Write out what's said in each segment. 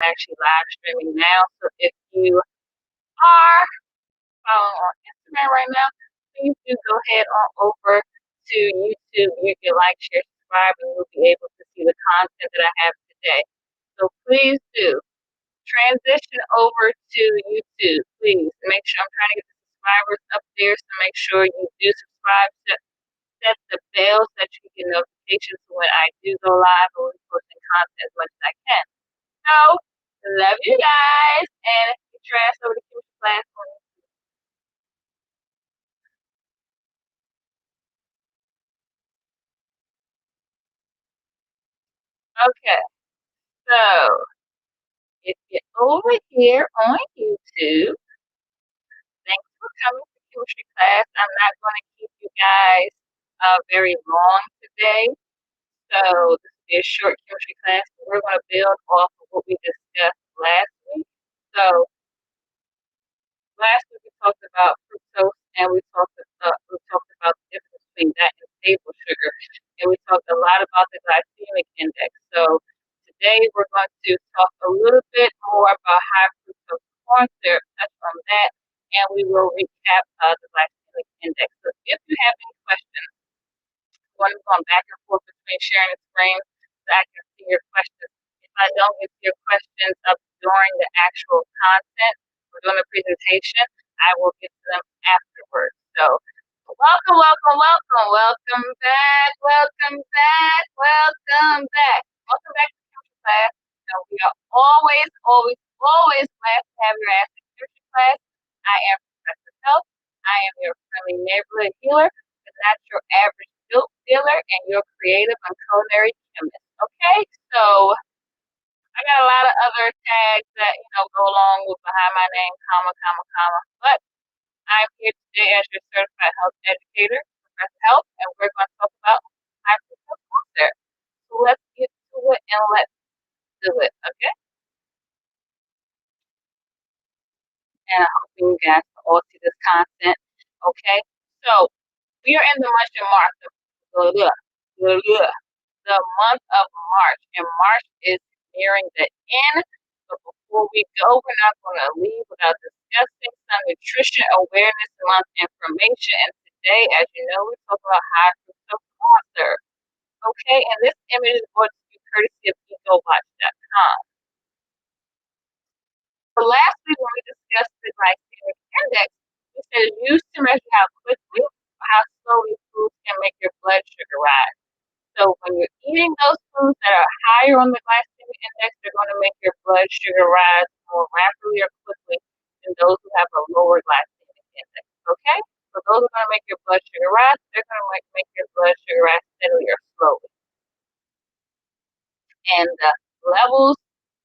actually live streaming now. So if you are following on Instagram right now, please do go ahead on over to YouTube. You can like, share, subscribe, and you'll be able to see the content that I have today. So please do transition over to YouTube. Please make sure I'm trying to get the subscribers up there. So make sure you do subscribe to set the bell so that you can get notifications when I do go live or posting content as much as I can. So, love you guys, and get your ass over to chemistry class. Okay, so if you're over here on YouTube, thanks for coming to chemistry class. I'm not going to keep you guys very long today. So this will be a short chemistry class. We're going to build off of what we discussed last week. So last week we talked about fructose, and we talked about the difference between that and table sugar, and we talked a lot about the glycemic index. So today we're going to talk a little bit more about high fructose corn syrup, touch on that, and we will recap the glycemic index. So if you have any questions, one going back and forth between sharing the screen so I can see your questions. If I don't get to your questions up during the actual content or during the presentation, I will get to them afterwards. So welcome, welcome, welcome, welcome back, welcome back, welcome back. Welcome back to chemistry class. So we are always, always, always glad to have your ass in chemistry class. I am Professor Health. I am your friendly neighborhood healer, but not your average guilt dealer and your creative and culinary chemist. Okay, so I got a lot of other tags that go along with behind my name, comma, comma, comma. But I'm here today as your certified health educator, Professor Health, and we're going to talk about high fructose corn syrup. So let's get to it and let's do it. Okay, and I hope you guys can all see this content. Okay, so we are in the month of March. The month of March, and March is nearing the end. But before we go, we're not going to leave without discussing some nutrition awareness month information. And today, as you know, we talk about high fructose corn syrup. Okay, and this image is going to be courtesy of ecowatch.com. So last week when we discussed the glycemic index, we said it's used to measure how quickly or how slowly foods can make your blood sugar rise. So when you're eating those foods that are higher on the glycemic index, they're going to make your blood sugar rise more rapidly or quickly than those who have a lower glycemic index. Okay? So those are going to make your blood sugar rise. They're going to make your blood sugar rise steadily or slowly. And the levels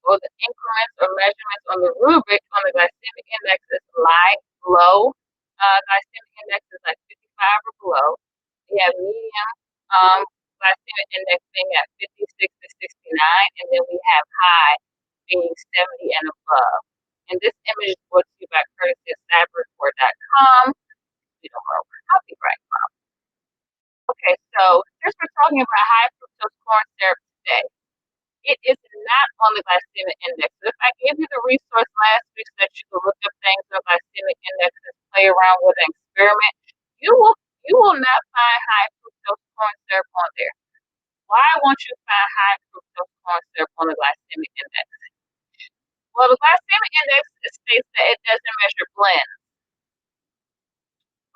or the increments or measurements on the rubric on the glycemic index is light, low. Glycemic index is like 55 or below. You have medium glycemic index being at 56 to 69, and then we have high being 70 and above. And this image is brought to you by courtesy of cyberreport.com. We don't know copyright problem. Okay, so since we're talking about high fructose corn syrup today, it is not on the glycemic index. So if I gave you the resource last week so that you could look up things on glycemic index and play around with an experiment, you will not find high fructose corn syrup on there. Why won't you find high fructose corn syrup on the glycemic index? Well, the glycemic index states that it doesn't measure blends,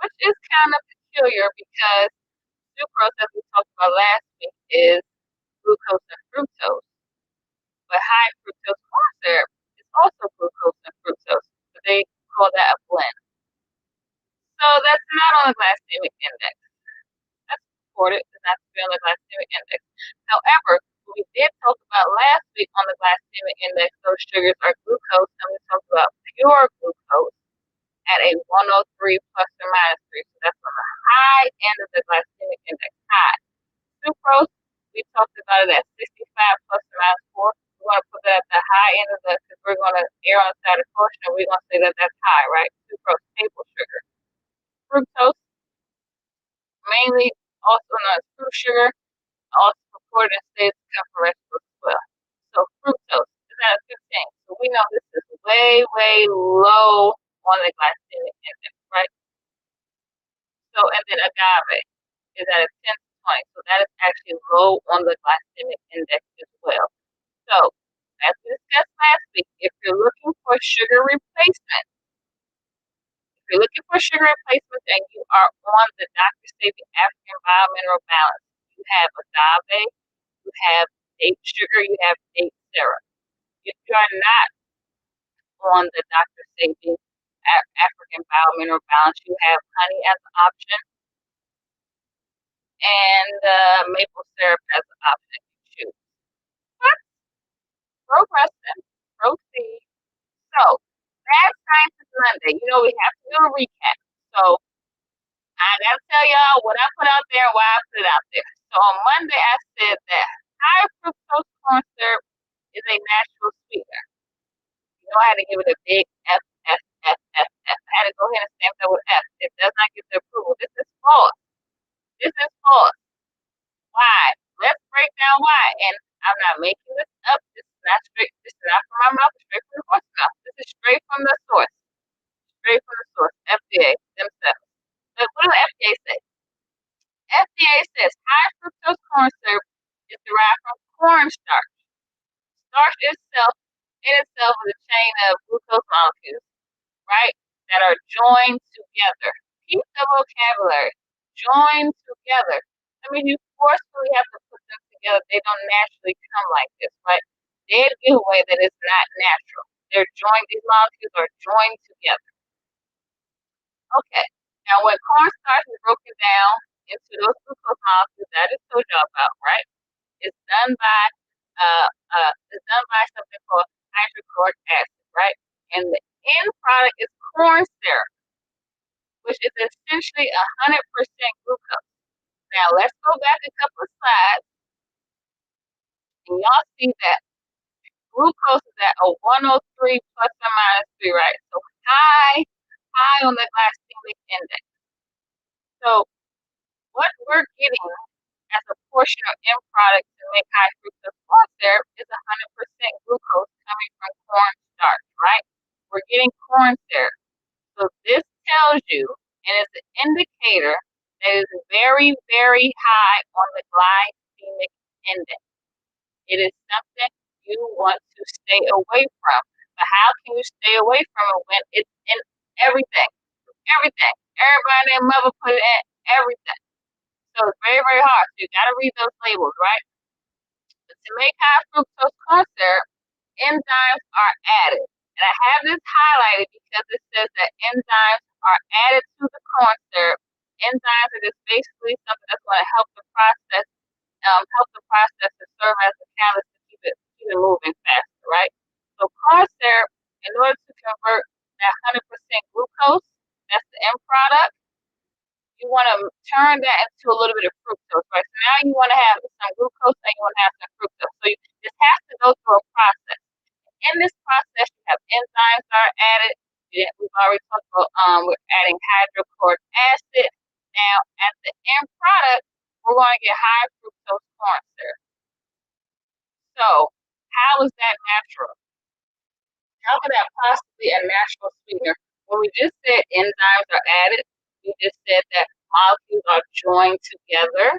which is kind of peculiar because sucrose, as we talked about last week, is glucose and fructose. But high fructose corn syrup is also glucose and fructose, but they call that a blend. So that's not on the glycemic index. That's reported not to be on the glycemic index. However, what we did talk about last week on the glycemic index, those sugars are glucose, and we talked about pure glucose at a 103 plus or minus 3. So that's on the high end of the glycemic index, high. Sucrose, we talked about it at 65 plus or minus 4. We're going to put that at the high end of the, because we're going to err on the side of caution, and we're going to say that that's high, right? Sucrose, table sugar. Fructose, mainly also known as fruit sugar, also reported in states to come from vegetables as well. So fructose is out of 15. So we know this is way, way low on the glycemic index, right? So, and then agave is at a 10 to 20. So that is actually low on the glycemic index as well. So, as we discussed last week, if you're looking for sugar replacement, if you're looking for sugar replacement and you are on the Dr. Sebi African Biomineral Balance, you have agave, you have date sugar, you have date syrup. If you are not on the Dr. Sebi African Biomineral Balance, you have honey as an option and maple syrup as an option if you choose. But progressing, proceed. So, Mad Scientist Monday, we have to do a recap. So, I gotta tell y'all what I put out there and why I put it out there. So, on Monday, I said that high fructose corn syrup is a natural sweetener. I had to give it a big F, F, F, F, F. I had to go ahead and stamp that with F. It does not get the approval. This is false. This is false. Why? Let's break down why. And I'm not making this up. This is not straight. This is not from my mouth. It's straight from the horse's mouth. This is straight from the source. Straight from the source. FDA themselves. So what do the FDA say? FDA says high fructose corn syrup is derived from cornstarch. Starch in itself is a chain of glucose molecules, right? That are joined together. Keep the vocabulary. Joined together. I mean, you forcefully have to put them together. They don't naturally come like this, right? They give away that it's not natural. These molecules are joined together. Okay. Now, when cornstarch is broken down into those glucose molecules that I just told y'all about, right? It's done by something called hydrochloric acid, right? And the end product is corn syrup, which is essentially 100% glucose. Now let's go back a couple of slides, and y'all see that glucose is at a 103 plus or minus 3, right? So high on the glycemic index. So what we're getting as a portion of end product to make high fructose corn syrup is 100% glucose coming from cornstarch, right? We're getting corn syrup. So this tells you, and it's an indicator that is very, very high on the glycemic index. It is something you want to stay away from. But how can you stay away from it when it's in everything? Everything. Everybody and their mother put it in everything. So it's very, very hard. So you gotta read those labels, right? But to make high fructose corn syrup, enzymes are added. And I have this highlighted because it says that enzymes are added to the corn syrup. Enzymes are just basically something that's going to help the process to serve as a catalyst to keep it moving faster, right? So corn syrup, in order to convert that 100% glucose, that's the end product, you want to turn that into a little bit of fructose, right? So now you want to have some glucose and you want to have some fructose. So this has to go through a process. In this process, you have enzymes that are added. We've already talked about we're adding hydrochloric acid. Now, at the end product, we're going to get high fructose corn syrup. So, how is that natural? How is that possibly a natural sweetener? When we just said enzymes are added, we just said that molecules are joined together.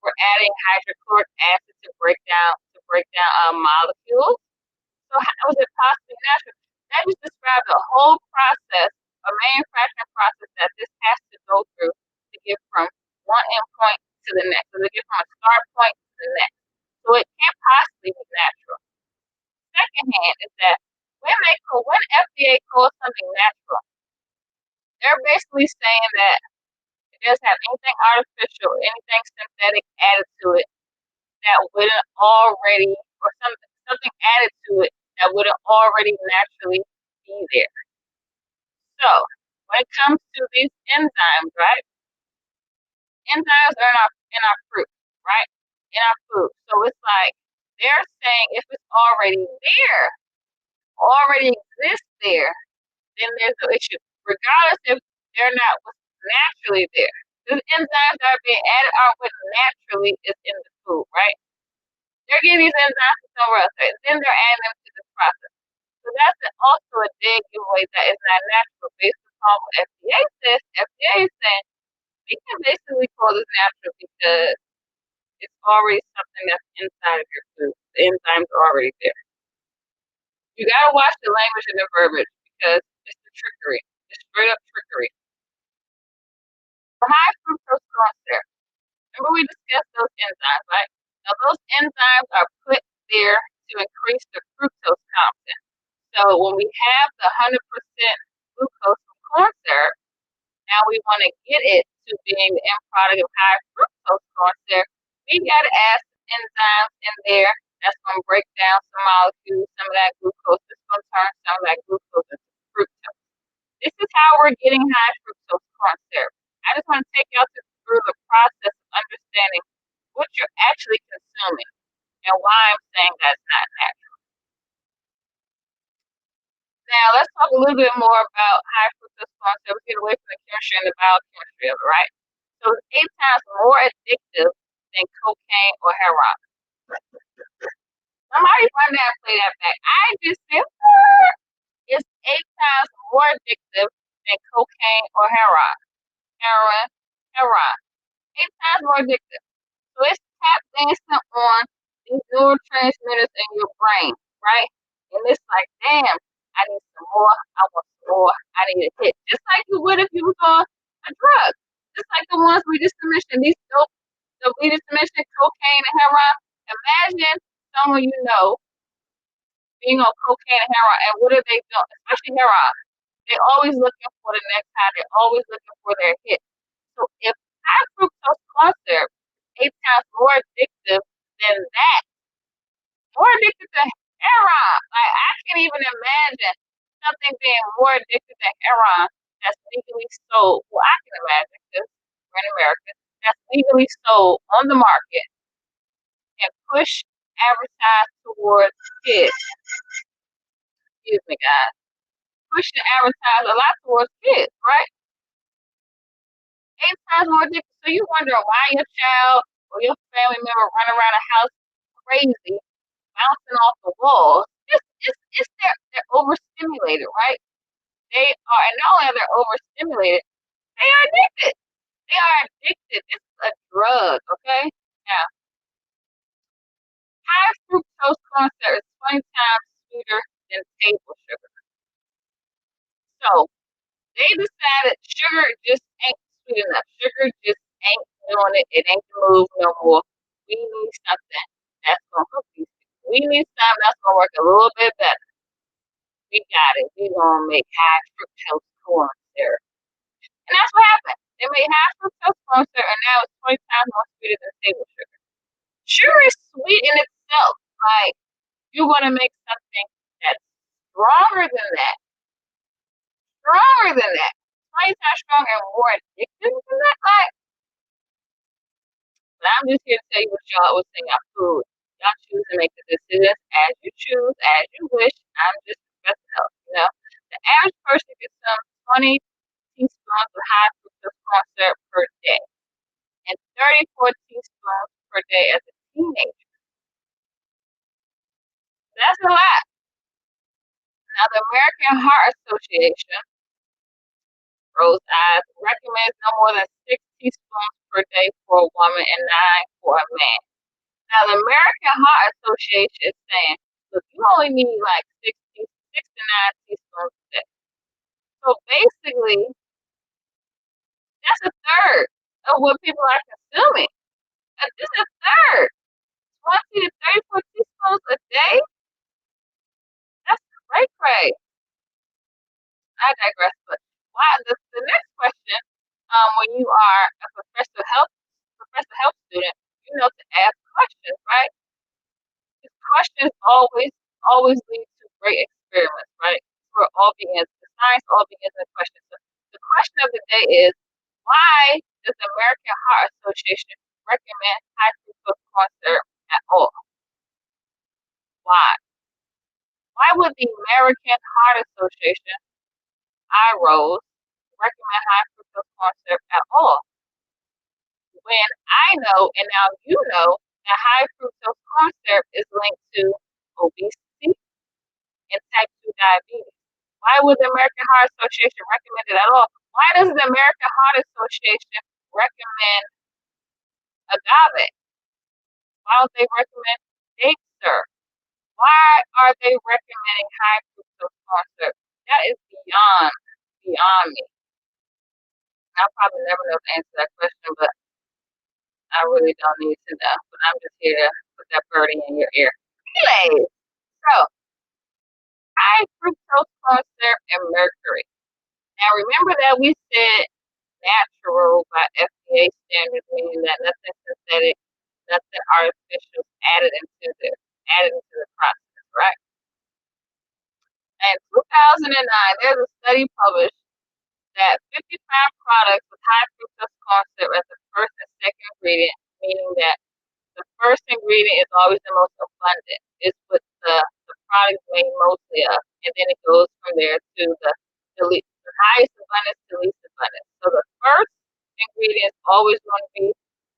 We're adding hydrochloric acid to break down molecules. So how is it possibly natural? That just describes the whole process, a manufacturing process that this has to go through to get from one endpoint to the next, so to get from a start point to the next. So it can't possibly be natural. Secondhand is that when FDA calls something natural, they're basically saying that it doesn't have anything artificial, anything synthetic added to it that wouldn't already, or something added to it that wouldn't already naturally be there. So when it comes to these enzymes, right? Enzymes are in our fruit, right? In our food. So it's like they're saying if it's already there, already exists there, then there's no issue. Regardless if they're not what's naturally there. The enzymes that are being added are what naturally is in the food, right? They're getting these enzymes from somewhere else, right? Then they're adding them to this process. So that's also a dead giveaway that is not natural based upon what FDA says. FDA is saying we can basically call this natural because it's already something that's inside of your food. The enzymes are already there. You gotta watch the language and the verbiage because it's the trickery. It's straight up trickery. For high fructose corn syrup, remember we discussed those enzymes, right? Now those enzymes are put there to increase the fructose content. So when we have the 100% glucose from corn syrup, now we want to get it to being the end product of high fructose corn syrup. We got to add some enzymes in there that's going to break down some molecules, some of that glucose. It's going to turn some of that glucose into fructose. This is how we're getting high fructose corn syrup. I just want to take y'all through the process of understanding what you're actually consuming and why I'm saying that's not natural. Now, let's talk a little bit more about high fructose corn syrup. Get away from the chemistry and the biochemistry of it, right? So it's 8 times more addictive than cocaine or heroin. Somebody run that and play that back. I just said, it's 8 times more addictive than cocaine or heroin. Heroin. 8 times more addictive. So it's tap dancing on these neurotransmitters in your brain, right? And it's like, damn, I need some more. I want some more. I need a hit. Just like you would if you was on a drug. Just like the ones we just mentioned, these dope, we just mentioned cocaine and heroin. Imagine someone you know being on cocaine and heroin, and what are they doing? Especially heroin. They're always looking for the next high. They're always looking for their hit. So if high fructose corn syrup is 8 times more addictive than that, more addicted to heroin. Like I can't even imagine something being more addicted to heroin that's legally sold. Well, I can imagine because we're in America. That's legally sold on the market and push advertised towards kids. Excuse me, guys. Push and advertise a lot towards kids, right? 8 times more addicted. So you wonder why your child or your family member run around the house crazy, bouncing off the walls. It's they're overstimulated, right? They are, and not only are they overstimulated, they are addicted. They are addicted. It's a drug, okay? Now, high fructose corn syrup is 20 times sweeter than table sugar. So they decided sugar just ain't sweet enough. Sugar just ain't doing it. It ain't the move no more. We need something that's gonna help these people. We need something that's gonna work a little bit better. We got it. We gonna make high fructose corn syrup. And that's what happened. They made high fructose corn syrup and now it's 20 times more sweeter than table sugar. Sugar is sweet in itself. Like you wanna make something that's stronger than that. Stronger than that. 20 times stronger and more addictive than that. Like, but I'm just here to tell you what y'all was saying about food. Y'all choose to make the decisions as you choose, as you wish. I'm just the best help, you know. The average person gets some 20 teaspoons of high fructose corn syrup per day and 34 teaspoons per day as a teenager. That's a lot. Now, the American Heart Association, Rose Eyes, recommends no more than 6 teaspoons per day for a woman and 9 for a man. Now, the American Heart Association is saying, look, you only need like 6 to 9 teaspoons a day. So basically, that's a third of what people are consuming. This is a third. 20 to 34 teaspoons a day? That's cray. I digress. But why? The next question, when you are a professor health student, you know to ask questions, right? These questions always lead to great experiments, right? Where all begins, the science all begins in questions. So the question of the day is, why does the American Heart Association recommend high fructose corn syrup at all? Why? Why would the American Heart Association, IROS, recommend high fructose corn syrup at all? When I know, and now you know, The high fructose corn syrup is linked to obesity and type 2 diabetes. Why would the American Heart Association recommend it at all? Why does the American Heart Association recommend agave? Why don't they recommend date syrup? Why are they recommending high fructose corn syrup? That is beyond me. I'll probably never know the answer to that question, but I really don't need to know. But I'm just here to put that birdie in your ear. Anyways, so high fructose corn syrup and mercury. Now remember that we said natural by FDA standards, meaning that nothing synthetic, nothing artificial added into the process, right? In 2009, there's a study published that 55 products with high fructose corn syrup as the first and second ingredient, meaning that the first ingredient is always the most abundant. It's what the product is made mostly of. And then it goes from there to the highest abundance to least abundance. So the first ingredient is always going to be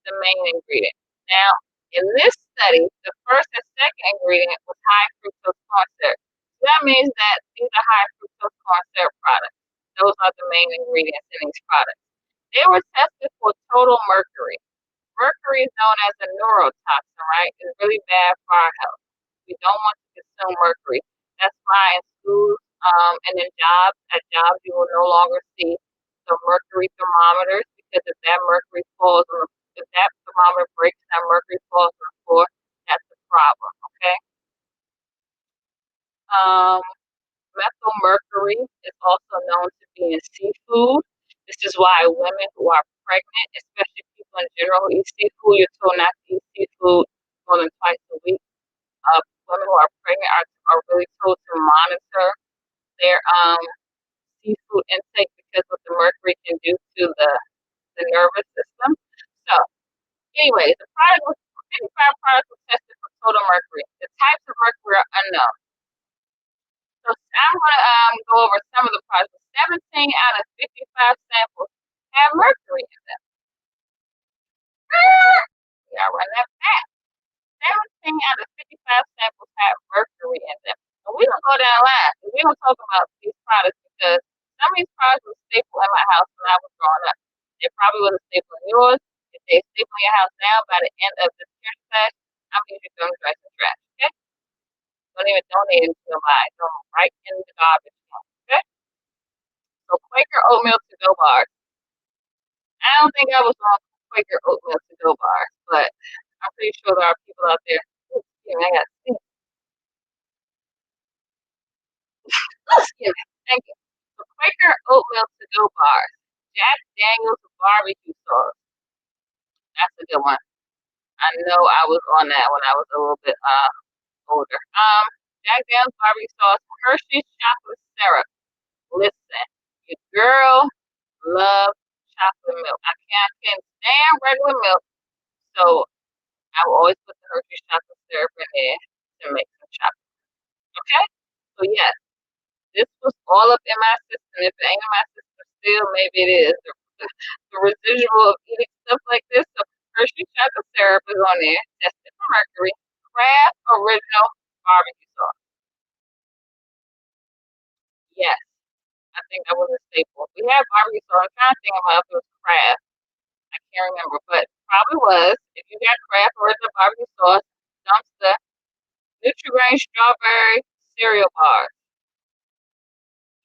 the main ingredient. Now, in this study, the first and second ingredient was high fructose corn syrup. So that means that these are high fructose corn syrup products. Those are the main ingredients in these products. They were tested for total mercury. Mercury is known as a neurotoxin, right? It's really bad for our health. We don't want to consume mercury. That's why in schools and in jobs, you will no longer see the mercury thermometers because if that mercury falls on if that thermometer breaks, that mercury falls on the floor, that's a problem, okay? Um, Methyl mercury is also known to be in seafood. This is why women who are pregnant, especially people in general who eat seafood, you're told not to eat seafood more than twice a week. Women who are pregnant are really told to monitor their seafood intake because what the mercury can do to the nervous system. So, anyway, the product was 55 products were tested for total mercury. The types of mercury are unknown. So I'm going to go over some of the products. 17 out of 55 samples have mercury in them. Yeah, run that back. 17 out of 55 samples have mercury in them. And we're going to go down the line. We're going to talk about these products because some of these products were staple in my house when I was growing up. They probably was a staple in yours. If they staple in your house now, by the end of this year's class, I'm going to use them trash and trash. Okay? Don't even donate it to nobody. Throw them right in the garbage. Okay? So Quaker oatmeal to go bars. I don't think I was on Quaker oatmeal to go bars, but I'm pretty sure there are people out there. Ooh, excuse me, I got sick. Excuse me. Thank you. So Quaker oatmeal to go bars. Jack Daniels barbecue sauce. That's a good one. I know I was on that when I was a little bit older. Jack Daniels barbecue sauce. Hershey's chocolate syrup. Listen, your girl loves chocolate milk. I can't stand regular milk, so I will always put the Hershey's chocolate syrup in there to make some chocolate. Okay? So yes, this was all up in my system. If it ain't in my system still, maybe it is. The residual of eating stuff like this. So Hershey's chocolate syrup is on there, tested for mercury. Kraft original barbecue sauce. Yes, I think that was a staple. We had barbecue sauce. I'm trying to think about if it was Kraft. I can't remember, but probably was. If you got Kraft original barbecue sauce, dumpster, Nutri-Grain strawberry cereal bars.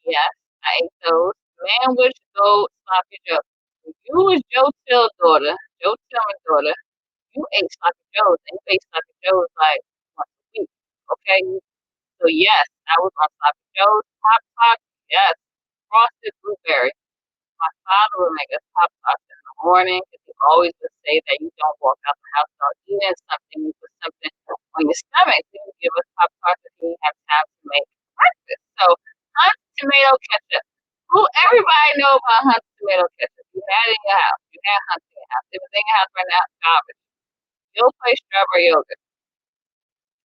Yes, I ate those. Manwich Gold Sloppy Joe. If you was Joe Till's daughter, Joe Tillman's daughter, you ate Sloppy Joe's and you ate Sloppy Joe's like once a week. Okay? So yes, I was on Sloppy Joe's, Pop Top, yes. Frosted blueberry. My father would make us Pop Tarts in the morning because he always would say that you don't walk out the house without eating something. You put something on your stomach. He would give us Pop Tarts if he didn't have time to make breakfast. So, Hunt's tomato ketchup. Who everybody know about Hunt's tomato ketchup? You had it in your house. You had Hunt's in your house. If it's in your house right now, it's garbage. You'll play strawberry yogurt.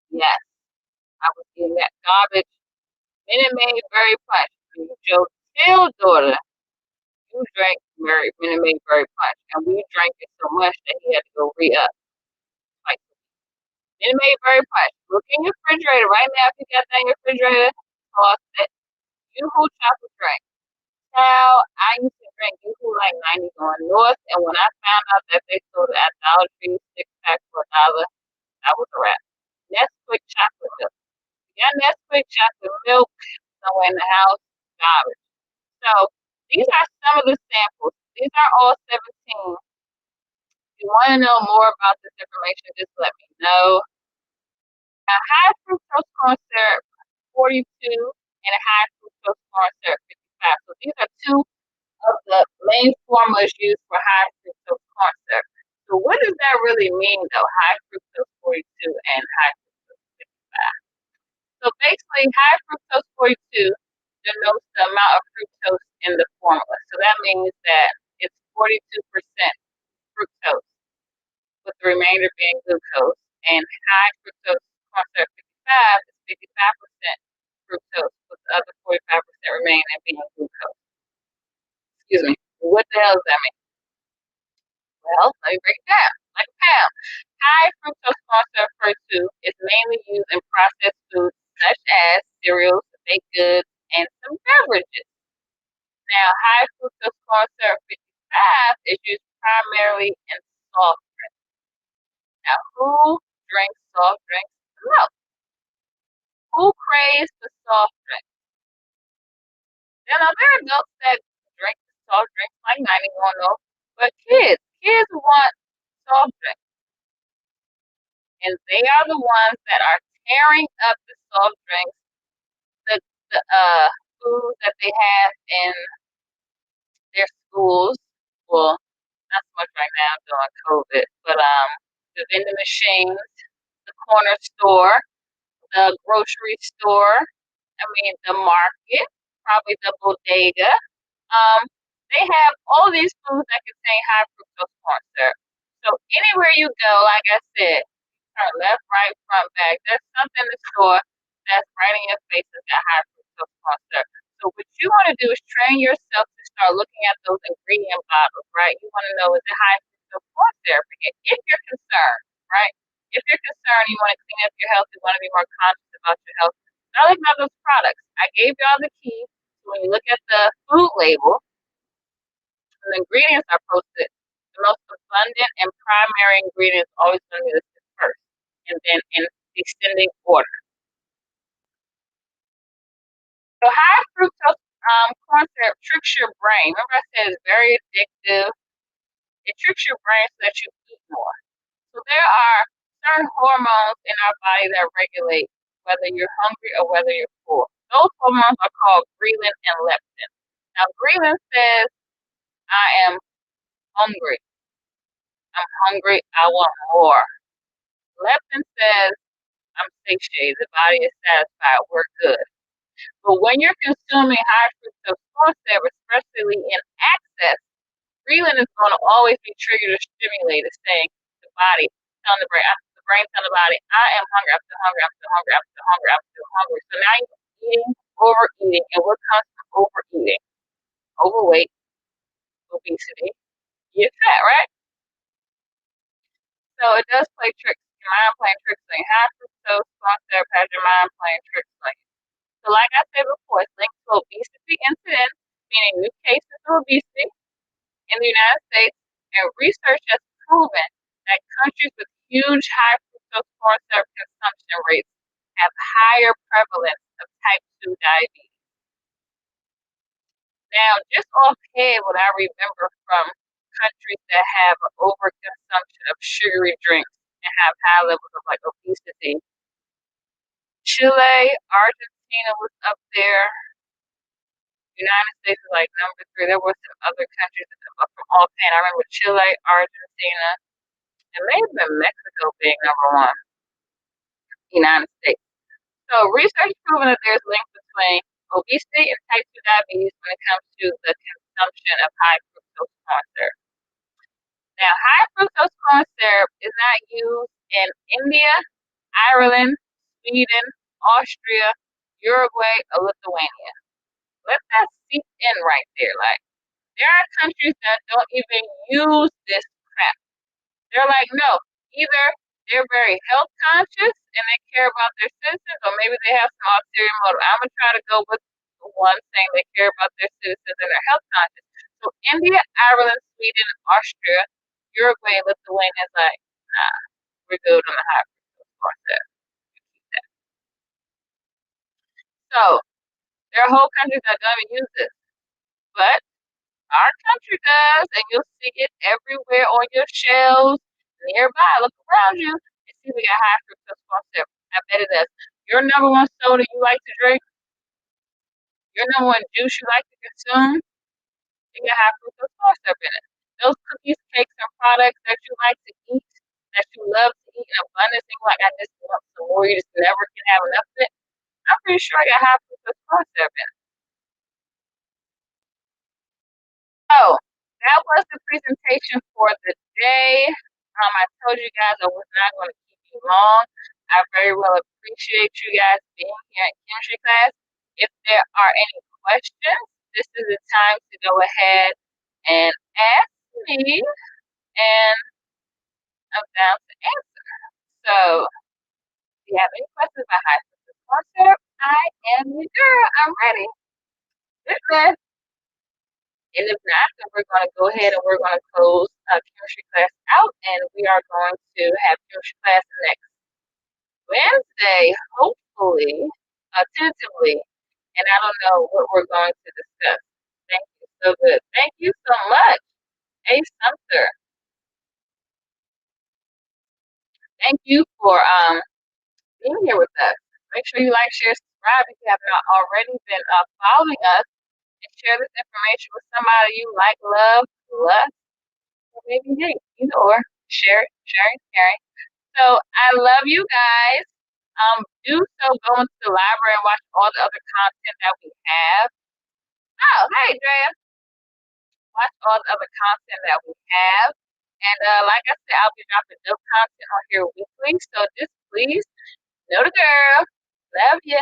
Yes, I was eating that garbage. Minute Maid Berry Punch. Joe Till's daughter you drank Minute Maid Berry Punch, and we drank it so much that he had to go re-up. Like, Minute Maid Berry Punch. Look in your refrigerator right now if you got that in your refrigerator. Toss it. Yoo-hoo chocolate drink. Now, I used to drink Yoo-hoo like 90 going north, and when I found out that they sold it at Dollar Tree, six pack for $1, that was a wrap. Nesquik chocolate milk. You got Nesquik chocolate milk somewhere in the house, garbage. So, these are some of the samples. These are all 17. If you want to know more about this information, just let me know. Now, high fructose corn syrup, 42, and a high fructose corn syrup, 55. So these are two of the main formulas used for high fructose corn syrup. So what does that really mean, though, high fructose 42 and high fructose 55? So basically, high fructose 42 denotes the amount of fructose in the formula. So that means that it's 42% fructose, with the remainder being glucose. And high fructose corn syrup 55 is 55% fructose, with the other 45% remaining being glucose. Excuse me. What the hell does that mean? Well, let me break it down. Like a pound. High fructose corn syrup fruit is mainly used in processed foods such as cereals, baked goods, and some beverages. Now, high fructose corn syrup 55 is used primarily in soft drinks. Now, who drinks soft drinks the most? Who craves the soft drink? Now, there are adults that drink soft drinks like 91 off, but kids want soft drinks, and they are the ones that are tearing up the soft drinks, the food that they have in their schools. Well, not so much right now during COVID, but the vending machines, the corner store, the grocery store. I mean, the market, probably the bodega. Um, they have all these foods that contain high fructose corn syrup. So anywhere you go, like I said, turn left, right, front, back. There's something in the store that's right in your face that's got high fructose corn syrup. So what you want to do is train yourself to start looking at those ingredient bottles, right? You want to know, is it high fructose corn syrup? Again, if you're concerned, right? If you're concerned, you want to clean up your health, you want to be more conscious about your health. Start looking at those products. I gave y'all the key. So when you look at the food label, when the ingredients are posted, the most abundant and primary ingredients always going to be listed first, and then in descending order. So high fructose corn syrup tricks your brain. Remember I said it's very addictive. It tricks your brain so that you eat more. So there are certain hormones in our body that regulate whether you're hungry or whether you're full. Those hormones are called ghrelin and leptin. Now ghrelin says I am hungry. I'm hungry. I want more. Leptin says I'm satiated. The body is satisfied. We're good. But when you're consuming high fructose corn syrup, especially in excess, ghrelin is going to always be triggered or stimulated, saying the body, telling the brain telling the body, I am hungry, I'm still hungry, I'm still hungry, I'm still hungry, I'm still hungry. So now you're eating, overeating, and what comes from overeating? Overweight, obesity, you get fat, right? So it does play tricks. Your mind playing tricks on you. High fructose corn syrup has your mind playing tricks on you. So like I said before, it's linked to obesity incidence, meaning new cases of obesity in the United States, and research has proven that countries with huge high fructose corn syrup consumption rates have higher prevalence of type 2 diabetes. Now, just offhand, what I remember from countries that have an overconsumption of sugary drinks and have high levels of like obesity, Chile, Argentina was up there. United States is like number three. There were some other countries from offhand. I remember Chile, Argentina, and maybe Mexico being number one. United States. So research has proven that there's links between obesity and type 2 diabetes when it comes to the consumption of high fructose corn syrup. Now, high fructose corn syrup is not used in India, Ireland, Sweden, Austria, Uruguay, or Lithuania. Let that seep in right there. Like, there are countries that don't even use this crap. They're like, no, either they're very health conscious and they care about their citizens, or maybe they have some ulterior motive. I'm gonna try to go with the one saying they care about their citizens and they're health conscious. So India, Ireland, Sweden, Austria, Uruguay, Lithuania is like, nah, we're good on the high fructose corn syrup. So there are whole countries that don't even use this, but our country does, and you'll see it everywhere on your shelves nearby. Look around you and see we got high fructose corn syrup. I bet it does. Your number one soda you like to drink, your number one juice you like to consume, it got high fructose corn syrup in it. Those cookies, cakes, and products that you like to eat, that you love to eat in abundance, and you're like, I just want some more, you just never can have enough of it. I'm pretty sure I got high fructose corn syrup in it. So that was the presentation for the day. I told you guys I was not going to keep you long. I very well appreciate you guys being here in chemistry class. If there are any questions, this is the time to go ahead and ask me, and I'm down to answer. So, if you have any questions about high fructose corn syrup, I am your girl. I'm ready. Listen. And if not, then we're going to go ahead and we're going to close chemistry class out, and we are going to have chemistry class next Wednesday, hopefully, tentatively. And I don't know what we're going to discuss. Thank you so good. Thank you so much, A. Sumter. Thank you for being here with us. Make sure you like, share, subscribe if you have not already been following us, and share this information with somebody you like, love, lust, or maybe hate. Either or. Sharing, caring. So I love you guys. Do so go into the library and watch all the other content that we have. Oh, hey, Drea. Watch all the other content that we have. And like I said, I'll be dropping new content on here weekly. So just please know the girl. Love you.